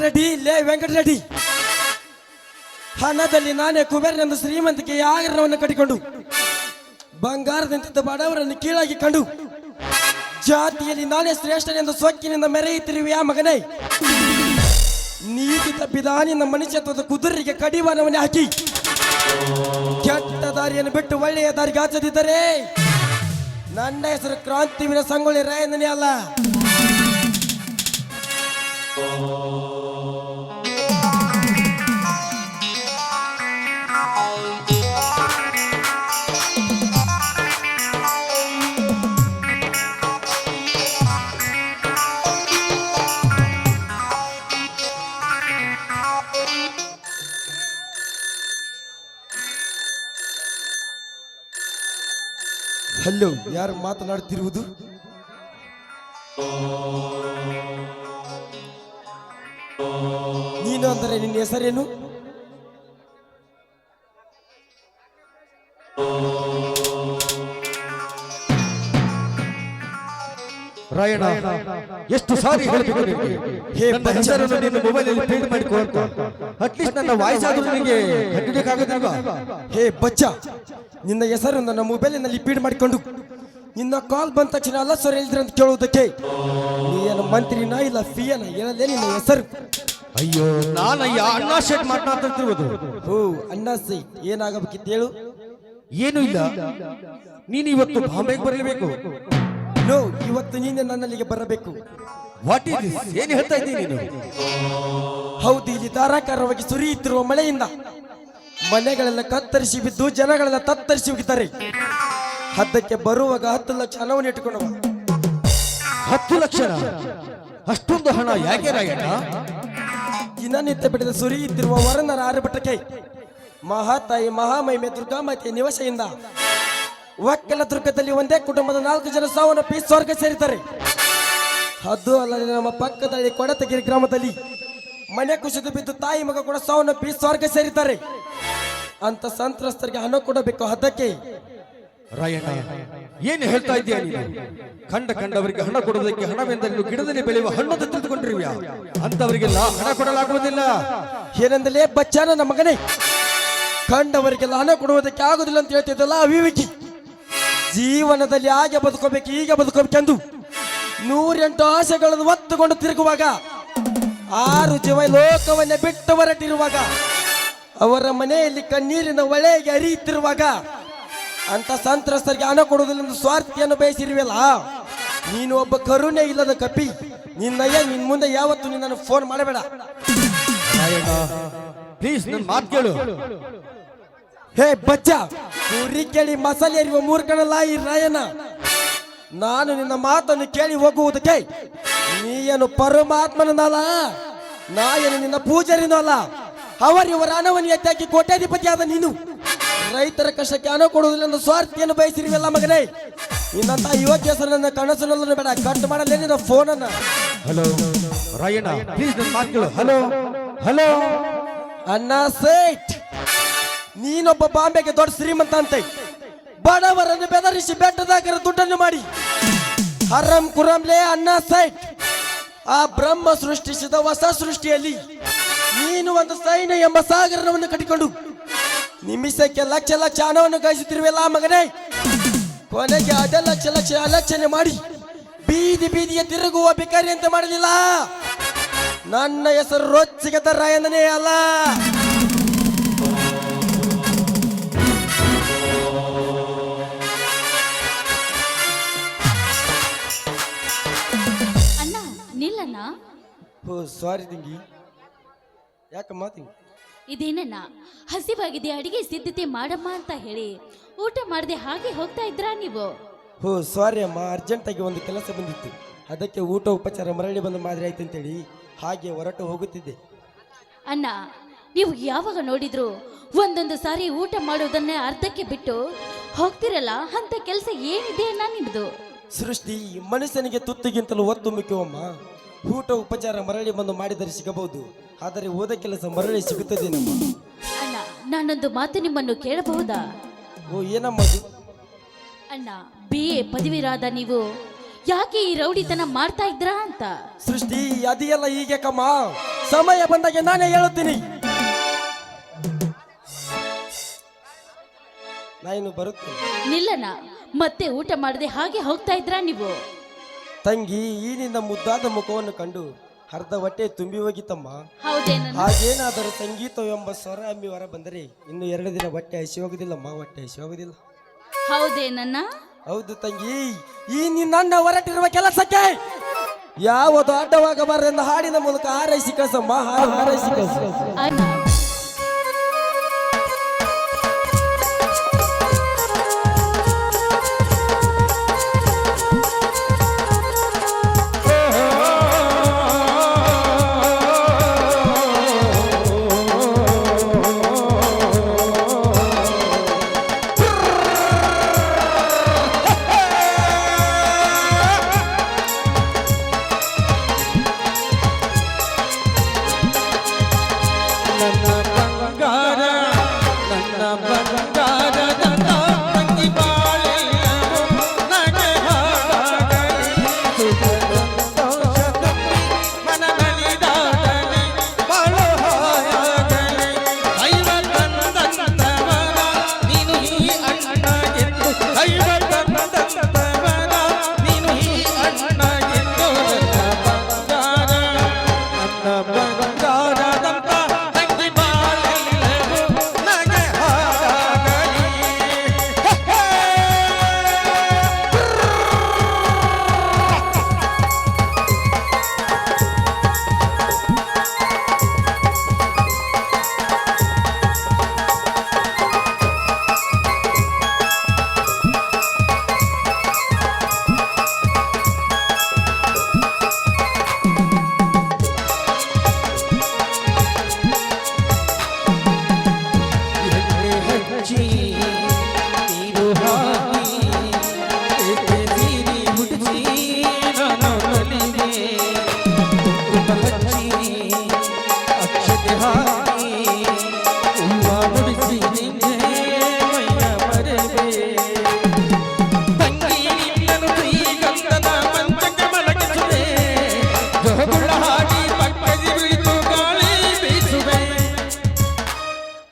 ರೆಡ್ಡಿ ಲೇ ವೆಂಕಟರೆಡ್ಡಿ, ಹಣದಲ್ಲಿ ನಾನೇ ಕುಬೇರನೆಂದು ಶ್ರೀಮಂತಿಕೆಯ ಆಗರವನ್ನು ಕಟ್ಟಿಕೊಂಡು ಬಂಗಾರದಂತಿದ್ದ ಬಡವರನ್ನು ಕೀಳಾಗಿ ಕಂಡು ಜಾತಿಯಲ್ಲಿ ನಾನೇ ಶ್ರೇಷ್ಠನೆಂದು ಸೊಕ್ಕಿನಿಂದ ಮೆರೆಯುತ್ತಿರುವೆಯಾ ಮಗನೇ? ನೀತಿ ತಪ್ಪಿದ ನಿನ್ನ ಮನುಷ್ಯತ್ವದ ಕುದುರೆಗೆ ಕಡಿವಾಣವನ್ನೇ ಹಾಕಿ ಕೆಟ್ಟ ದಾರಿಯನ್ನು ಬಿಟ್ಟು ಒಳ್ಳೆಯ ದಾರಿಗೆ ಹಾಚದಿದ್ದರೆ ನನ್ನ ಹೆಸರು ಕ್ರಾಂತಿವೀರ ಸಂಗೊಳ್ಳಿ ರಾಯಣ್ಣನೇ ಅಲ್ಲ. ಹಲೋ, ಯಾರು ಮಾತನಾಡುತ್ತಿರುವುದು? ನೀನು ಅಂದರೆ ನಿನ್ನ ಹೆಸರೇನು? ರಾಯಣ್ಣ, ಎಷ್ಟು ಸಾರಿ ಹೇಳಬೇಕು ನಿನಗೆ? ಹೇ ನನ್ನ ಬಚ್ಚ, ಹೆಸರನ್ನು ನಿನ್ನ ಮೊಬೈಲಲ್ಲಿ ಫೀಡ್ ಮಾಡಿಕೊ ಅಂತ. ಅಟ್ಲೀಸ್ಟ್ ನನ್ನ ವಾಯ್ಸ್ ಆದ್ರೂ ನಿನಗೆ ಕಂಡಿಡಿಯಕ್ಕಾಗೋದಿಲ್ವಾ? ಹೇ ಬಚ್ಚ, ನಿನ್ನ ಹೆಸರು ನನ್ನ ಮೊಬೈಲಿನಲ್ಲಿ ಫೀಡ್ ಮಾಡಿಕೊಂಡು ನಿನ್ನ ಕಾಲ್ ಬಂದ ತಕ್ಷಣ ಅಲ್ಲ ಸರ್ ಹೇಳಿದ್ರೆ ಅಂತ ಕೇಳುವುದಕ್ಕೆ ನೀ ಏನು ಮಂತ್ರಿನ ಇಲ್ಲ ಫಿಯನ ಏನಲ್ಲೇ ನಿನ್ನ ಹೆಸರು? ಅಯ್ಯೋ, ನಾನಯ್ಯ ಅಣ್ಣ ಶೆಟ್ ಮಾತನಾಡ್ತಿರುವುದು. ಓ ಅಣ್ಣ ಸೈ, ಏನಾಗಬೇಕಿತ್ತು ಹೇಳು? ಏನು ಇಲ್ಲ, ನೀನು ಇವತ್ತು ಬಾಂಬೆಗೆ ಬರಲೇಬೇಕು. ನೋ, ಇವತ್ತು ನೀನೆ ನನ್ನಲ್ಲಿಗೆ ಬರಬೇಕು. What is this? ಏನು ಹೇಳ್ತಾ ಇದ್ದೀನಿ ನೀನು? ಹೌದು, ಇಲ್ಲಿ ಧಾರಾಕಾರವಾಗಿ ಸುರಿಯುತ್ತಿರುವ ಮಳೆಯಿಂದ ಮನೆಗಳೆಲ್ಲ ಕತ್ತರಿಸಿ ಬಿದ್ದು ಜನಗಳೆಲ್ಲ ತತ್ತರಿಸಿ ಹೋಗಿದ್ದಾರೆ. ಹದ್ದಕ್ಕೆ ಬರುವಾಗ 10 ಲಕ್ಷ ಹಣವನ್ನು ಇಟ್ಟುಕೊಂಡವ. 10 ಲಕ್ಷ? ಅಷ್ಟೊಂದು ಹಣ ಯಾಕೆ ರಾಯಣ್ಣ? ದಿನನಿತ್ಯ ಬಿಡದ ಸುರಿಯುತ್ತಿರುವ ವರನರ ಆರ್ಭಟಕ್ಕೆ ಮಹಾತಾಯಿ ಮಹಾಮಹಿಮೆ ದುರ್ಗಾಮಾತೆಯ ನಿವಾಸೆಯಿಂದ ಒಕ್ಕಲ ದುರ್ಗದಲ್ಲಿ ಒಂದೇ ಕುಟುಂಬದ 4 ಜನ ಸಾವನ್ನಪ್ಪಿ ಸ್ವರ್ಗ ಸೇರಿದ್ದಾರೆ. ಅದು ಅಲ್ಲದೆ ನಮ್ಮ ಪಕ್ಕದಲ್ಲಿ ಕೊಡತಗಿರಿ ಗ್ರಾಮದಲ್ಲಿ ಮನೆ ಕುಸಿದು ಬಿದ್ದು ತಾಯಿ ಮಗ ಕೂಡ ಸಾವನ್ನಪ್ಪಿ ಸ್ವರ್ಗ ಸೇರಿದ್ದಾರೆ. ಅಂತ ಸಂತ್ರಸ್ತರಿಗೆ ಹಣ ಕೊಡಬೇಕು. ಅದಕ್ಕೆ ರಾಯಣ್ಣ, ಏನು ಹೇಳ್ತಾ ಇದ್ದೀಯ ನೀನು? ಕಂಡವರಿಗೆ ಹಣ ಕೊಡುವುದಕ್ಕೆ ಹಣವೆಂದರೆ ಗಿಡದಲ್ಲಿ ಬೆಳೆಯುವ ಹಣ್ಣನ್ನು ತಿಳಿದುಕೊಂಡಿರುವ್ಯಾ? ಅಂತವರಿಗೆಲ್ಲ ಹಣ ಕೊಡಲಾಗುವುದಿಲ್ಲ. ಏನೆಂದಲೇ ಬಚ್ಚ ನನ್ನ ಮಗನೇ, ಕಂಡವರಿಗೆಲ್ಲ ಹಣ ಕೊಡುವುದಕ್ಕೆ ಆಗುದಿಲ್ಲ ಅಂತ ಹೇಳ್ತಿದ್ದಲ್ಲ ಅವಿವೇಕಿ. ಜೀವನದಲ್ಲಿ ಹಾಗೆ ಬದುಕೋಬೇಕು ಹೀಗೆ ಬದುಕೋಬೇಕೆಂದು 108 ಆಸೆಗಳನ್ನು ಒತ್ತುಕೊಂಡು ತಿರುಗುವಾಗ 6 ಜೀವ ಲೋಕವನ್ನೇ ಬಿಟ್ಟು ಹೊರಟಿರುವಾಗ ಅವರ ಮನೆಯಲ್ಲಿ ಕಣ್ಣೀರಿನ ಒಳೆಗೆ ಹರಿಯುತ್ತಿರುವಾಗ ಅಂತ ಸಂತ್ರಸ್ತರಿಗೆ ಹಣ ಕೊಡುವುದಿಲ್ಲ ಎಂದು ಸ್ವಾರ್ಥಿಯನ್ನು ಬಯಸಿರುವಲ್ಲ. ನೀನು ಒಬ್ಬ ಕರುಣೆ ಇಲ್ಲದ ಕಪಿ. ನಿನ್ನಯ್ಯ ನಿನ್ ಮುಂದೆ ಯಾವತ್ತು ನಿನ್ನನ್ನು ಫೋನ್ ಮಾಡಬೇಡ. ರಾಯಣ್ಣ, ಪ್ಲೀಸ್ ನನ್ನ ಮಾತು ಕೇಳು. ಹೇ ಬಚ್ಚ, ಕುರಿ ಕೇಳಿ ಮಸಾಲೆ ಎರಿಯುವ ಮೂರ್ಖನಲ್ಲ ಈ ರಾಯಣ್ಣ. ನಾನು ನಿನ್ನ ಮಾತನ್ನು ಕೇಳಿ ಹೋಗುವುದಕ್ಕೆ ನೀನು ಪರಮಾತ್ಮನಲ್ಲ, ನಾ ಏನು ನಿನ್ನ ಪೂಜಾರಿನೂ ಅಲ್ಲ. ಅವರಿವರ ಹಣವನ್ನು ಎತ್ತಾಕಿ ಕೋಟ್ಯಾಧಿಪತಿಯಾದ ನೀನು ರೈತರ ಕಷ್ಟಕ್ಕೆ ಹಣ ಕೊಡುವುದಿಲ್ಲ ಎಂದು ಸ್ವಾರ್ಥಿಯನ್ನು ಬಯಸಿರುವಲ್ಲ ಮಗನೇ. ನಿನ್ನಂತ ಯೋಗ್ಯ ಹೆಸರನ್ನ ಕನಸನ್ನು ಬೇಡ, ಕಟ್ ಮಾಡಲೇ ನಿನ್ನ ಫೋನನ್ನ. ಹಲೋ ರಾಯಣ್ಣ, ಪ್ಲೀಸ್ ನನ್ನ ಮಾತು ಕೇಳು. ಹಲೋ ಹಲೋ ಅಣ್ಣ ಸೇಟ್, ನೀನೊಬ್ಬ ಬಾಂಬೆಗೆ ದೊಡ್ಡ ಶ್ರೀಮಂತ ಅಂತೆ. ಬಡವರನ್ನು ಬೆದರಿಸಿ ಬೆಟ್ಟದಾಗರ ದುಡ್ಡನ್ನು ಮಾಡಿ ಹರಂ ಕುರಂಲೇ ಅಣ್ಣ ಸೇಟ್. ಆ ಬ್ರಹ್ಮ ಸೃಷ್ಟಿಸಿದ ಹೊಸ ಸೃಷ್ಟಿಯಲ್ಲಿ ನೀನು ಒಂದು ಸೈನ್ಯ ಎಂಬ ಸಾಗರವನ್ನು ಕಟ್ಟಿಕೊಂಡು ನಿಮಿಷಕ್ಕೆ ಲಕ್ಷ ಲಕ್ಷ ಹಣವನ್ನು ಗಳಿಸುತ್ತಿರುವೆಲ್ಲ ಮಗನೇ. ಕೊನೆಗೆ ಅದೇ ಲಕ್ಷ ಅಲಕ್ಷಣೆ ಮಾಡಿ ಬೀದಿ ಬೀದಿಗೆ ತಿರುಗುವ ಭಿಕಾರಿ ಅಂತ ಮಾಡಲಿಲ್ಲ. ನನ್ನ ಹೆಸರು ರೊಚ್ಚಿಗೆದ ರಾಯಣ್ಣನೇ ಅಲ್ಲ. ಅಣ್ಣ ನಿಲ್ಲಣ್ಣ. ಓ ಸಾರಿ ತಂಗಿ, ಯಾಕಮ್ಮ ತಂಗಿ? ಇದೇನಣ್ಣ, ಹಸಿವಾಗಿದೆ, ಅಡಿಗೆ ಸಿದ್ಧತೆ ಮಾಡಮ್ಮ ಅಂತ ಹೇಳಿ ಊಟ ಮಾಡದೆ ಹಾಗೆ ಹೋಗ್ತಾ ಇದ್ರಾ ನೀವು? ಓ ಸಾರಿ ಅಮ್ಮ, ಅರ್ಜೆಂಟಾಗಿ ಒಂದು ಕೆಲಸ ಬಂದಿತ್ತು, ಅದಕ್ಕೆ ಊಟ ಉಪಚಾರ ಮರಳಿ ಬಂದ ಮಾದರಿ ಆಯ್ತು ಅಂತೇಳಿ ಹಾಗೆ ಹೊರಟು ಹೋಗುತ್ತಿದ್ದೆ. ಅಣ್ಣ, ನೀವು ಯಾವಾಗ ನೋಡಿದ್ರು ಒಂದೊಂದು ಸಾರಿ ಊಟ ಮಾಡೋದನ್ನೇ ಅರ್ಧಕ್ಕೆ ಬಿಟ್ಟು ಹೋಗ್ತಿರಲ್ಲ, ಅಂತ ಕೆಲಸ ಏನಿದೆ ಅಣ್ಣ ನಿಮ್ದು? ಸೃಷ್ಟಿ, ಮನುಷ್ಯನಿಗೆ ತುತ್ತಿಗಿಂತಲೂ ಒತ್ತು ಮುಖ್ಯವಮ್ಮ. ಊಟ ಉಪಚಾರ ಮರಳಿ ಬಂದು ಮಾಡಿದರೆ ಸಿಗಬಹುದು, ಆದರೆ ಓದ ಕೆಲಸ ಮರಳಿ ಸಿಗುತ್ತದೆ ನಮ್ಮ. ಅಣ್ಣ, ನಾನೊಂದು ಮಾತು ನಿಮ್ಮನ್ನು ಕೇಳಬಹುದಾ? ಓ ಏನಮ್ಮದು? ಅಣ್ಣ, BA ಪದವೀರಾದ ನೀವು ಯಾಕೆ ಈ ರೌಡಿತನ ಮಾಡ್ತಾ ಇದ್ರಾ ಅಂತ? ಸೃಷ್ಟಿ, ಅದೆಲ್ಲ ಹೀಗೆ ಕಮ್ಮ. ಸಮಯ ಬಂದಾಗ ನಾನೇ ಹೇಳುತ್ತೀನಿ. ನಾನು ಬರುತ್ತೇನೆ. ನಿಲ್ಲಣ್ಣ, ಮತ್ತೆ ಊಟ ಮಾಡದೆ ಹಾಗೆ ಹೋಗ್ತಾ ಇದ್ರಾ ನೀವು? ತಂಗಿ, ಈ ನಿನ್ನ ಮುದ್ದಾದ ಮುಖವನ್ನು ಕಂಡು ಅರ್ಧ ಹೊಟ್ಟೆ ತುಂಬಿ ಹೋಗಿತ್ತಮ್ಮ. ಹೌದೇನಣ್ಣ? ಹಾಗೇನಾದರೂ ಸಂಗೀತ ಎಂಬ ಸ್ವರ ಅಮ್ಮಿ ಹೊರ ಬಂದರೆ ಇನ್ನು 2 ದಿನ ಹೊಟ್ಟೆ ಹಸಿ ಹೋಗುದಿಲ್ಲಮ್ಮ, ಹೊಟ್ಟೆ ಹಸಿ ಹೋಗುದಿಲ್ಲ. ಹೌದೇನಣ್ಣ? ಹೌದು ತಂಗಿ, ಈ ನಿನ್ನ ಹೊರಟಿರುವ ಕೆಲಸಕ್ಕೆ ಯಾವುದು ಅಡ್ಡವಾಗಬಾರದೆಂದು ಹಾಡಿನ ಮೂಲಕ ಹಾರೈಸಿ ಕಳಿಸಮ್ಮ, ಹಾರೈಸಿ ಕಳಿಸ. ಅಣ್ಣ,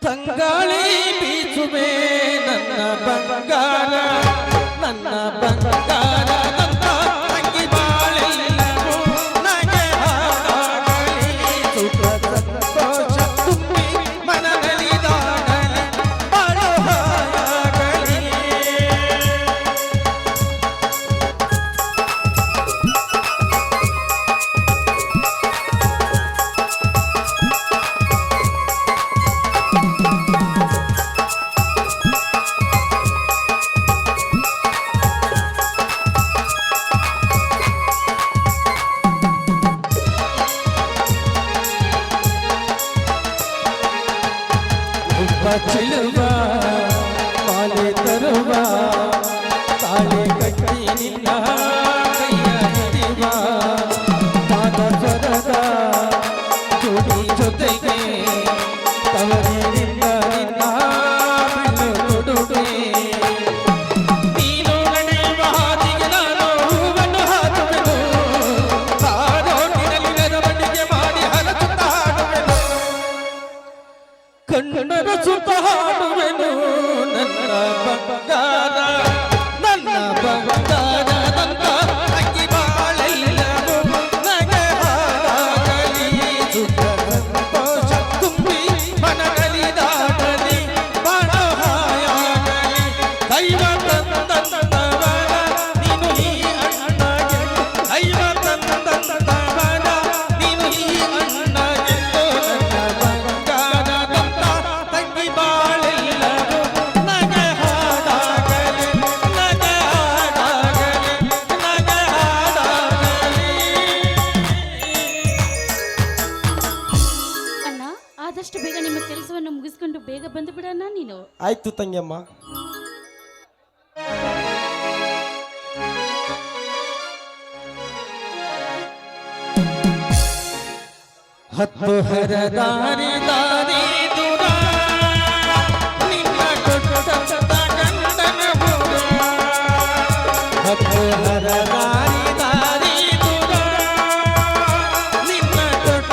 ತಂಗಾಳಿ ಬೀಸುವೆ ನನ್ನ ಬಂಗಾರ, ನನ್ನ ಬಂಗಾರ ನನ್ನ ತಂಗಿ ಬಾಳೆಲ್ಲವೂ ನನಗೆ ಹಾಡಾಗಲಿ. ಸುಖ ಸಂತೋಷ ತುಂಬಿ ಮನದಲ್ಲಿದಾಗಲಿ, ಬಾಳು ಹಾಯಾಗಲಿ. ಚಿಲುವ ಮಾಲೆ ತರುವ ತಾಳೆ ಕಟ್ಟಿ ನಿನ್ನ ಕೈಯ ಹಿಡಿವ ಪಾದ ಸ್ವರದ ಜೋಡಿ ಜೊತೆಗೆ ತವರಿನಿಂದ ನಿನ್ನ ಬಿಲ್ಲು ಕೊಡುಗೆ. ನೀನು ನಡೆಯುವ ಹಾದಿಗೆ ನಾನು ಹೂವನ್ನು ಹಾಕುವೆನು, ಸಾರೋಟಿನಲ್ಲಿ ಮೆರವಣಿಗೆ ಮಾಡಿ ಹರಸುತ್ತಾ ಹಾಡುವೆನು, ಕಣ್ಣರ ಸುತ್ತ ಹಾಡುವೆನು. ನನ್ನ ಬಂಗಾರ, ನನ್ನ ಬಂಗಾರ ನನ್ನ ತಂಗಿ ಬಾಳೆಲ್ಲವೂ ನನಗೆ ಹಾಡಾಗಲಿ. ಸುಖ ಸಂತೋಷ ತುಂಬಿ ಮನಗಲಿದಾಗಲಿ, ಬಾಳ ಹಾಯಾಗಲಿ. ದೈವ ತಂದವರ ನೀನು ಈ ಅಣ್ಣಗೆಂದು, ದೈವ ತಂದವರ ನೀನು ಈ ಅಣ್ಣಗೆಂದು. ನನ್ನ ಬಂಗಾರದಂತ ತಂಗಿ ಬಾಳೆಲ್ಲವೂ ನನಗೆ ಹಾಡಾಗಲಿ, ನನಗೆ ಹಾಡಾಗಲಿ, ನನಗೆ ಹಾಡಾಗಲಿ. ಅಣ್ಣ, ಆದಷ್ಟು ಬೇಗ ನಿಮ್ಮ ಕೆಲಸವನ್ನು ಮುಗಿಸ್ಕೊಂಡು ಬೇಗ ಬಂದು ಬಿಡಣ್ಣ ನೀನು. ಆಯ್ತು ತಂಗಿಯಮ್ಮ. ಹತ್ತು ಹರದಾರಿ ದಾರಿ ದೂರ, ನಿನ್ನ ಕೊಟ್ಟ ಗಂಡನ ಬುಡ. ಹತ್ತು ಹರದಾರಿ ದಾರಿ ದೂರ, ನಿನ್ನ ಕೊಟ್ಟ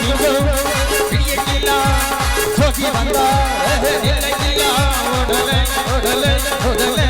ನಿಂದು ಹಿಡಿಯಕ್ಕಿಲ್ಲ ಹೋಗಿ ಬಂದ ನಿಲ್ಲಕ್ಕಿಲ್ಲ ಓಡಲೆ ಓಡಲೆ ಓಡಲೆ